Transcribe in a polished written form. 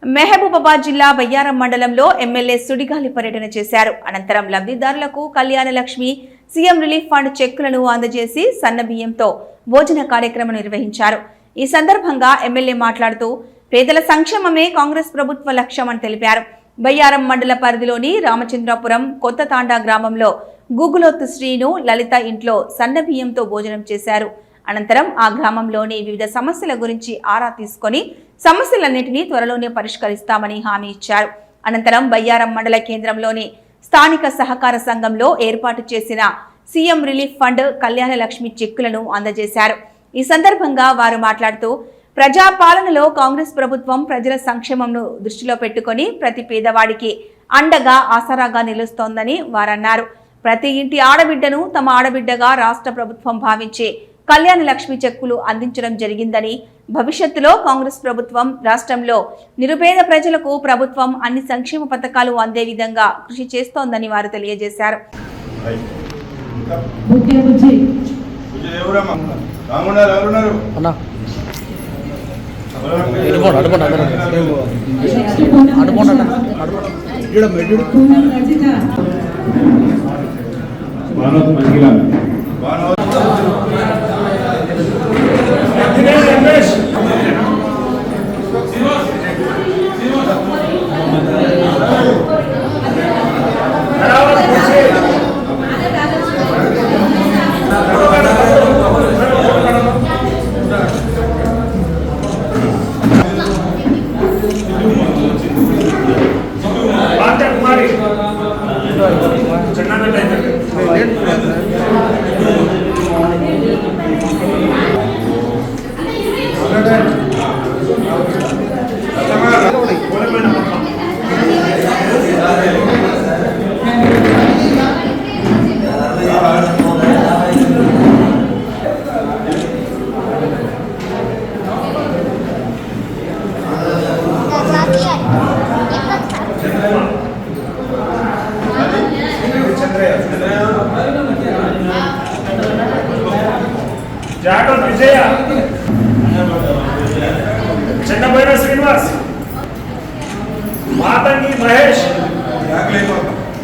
మహబూబాబాద్ జిల్లా బయ్యారం మండలంలో ఎమ్మెల్యే సుడిగాలి పర్యటన చేశారు. అనంతరం లబ్ధిదారులకు Kalyana Lakshmi CM relief fund చెక్కులను అందజేసి సన్నబియ్యంతో భోజన కార్యక్రమం నిర్వహించారు. ఈ సందర్భంగా ఎమ్మెల్యే మాట్లాడుతూ పేదల సంక్షేమమే కాంగ్రెస్ ప్రభుత్వ లక్ష్యమని తెలిపారు. బయ్యారం మండల పరిధిలోని రామచంద్రాపురం కొత్త తాండా గ్రామంలో గూగులోత్ శ్రీను లలిత ఇంట్లో సన్నబియ్యంతో భోజనం చేశారు. అనంతరం ఆ గ్రామంలోని వివిధ సమస్యల గురించి ఆరా తీసుకొని సమస్యలన్నింటినీ త్వరలోనే పరిష్కరిస్తామని హామీ ఇచ్చారు. అనంతరం బయ్యారం మండల కేంద్రంలోని స్థానిక సహకార సంఘంలో ఏర్పాటు చేసిన CM relief fund Kalyana Lakshmi చెక్కులను అందజేశారు. ఈ సందర్భంగా వారు మాట్లాడుతూ ప్రజాపాలనలో కాంగ్రెస్ ప్రభుత్వం ప్రజల సంక్షేమంను దృష్టిలో పెట్టుకుని ప్రతి పేదవాడికి అండగా ఆసరాగా నిలుస్తోందని వారన్నారు. ప్రతి ఇంటి ఆడబిడ్డను తమ ఆడబిడ్డగా రాష్ట్ర ప్రభుత్వం భావించి కళ్యాణ లక్ష్మి చెక్కులు అందించడం జరిగిందని, భవిష్యత్తులో కాంగ్రెస్ ప్రభుత్వం రాష్ట్రంలో నిరుపేద ప్రజలకు ప్రభుత్వం అన్ని సంక్షేమ పథకాలు అందే విధంగా కృషి చేస్తోందని వారు తెలియజేశారు. జాగర్ విజయ చిన్నబైన శ్రీనివాస్ మాతంగి మహేష్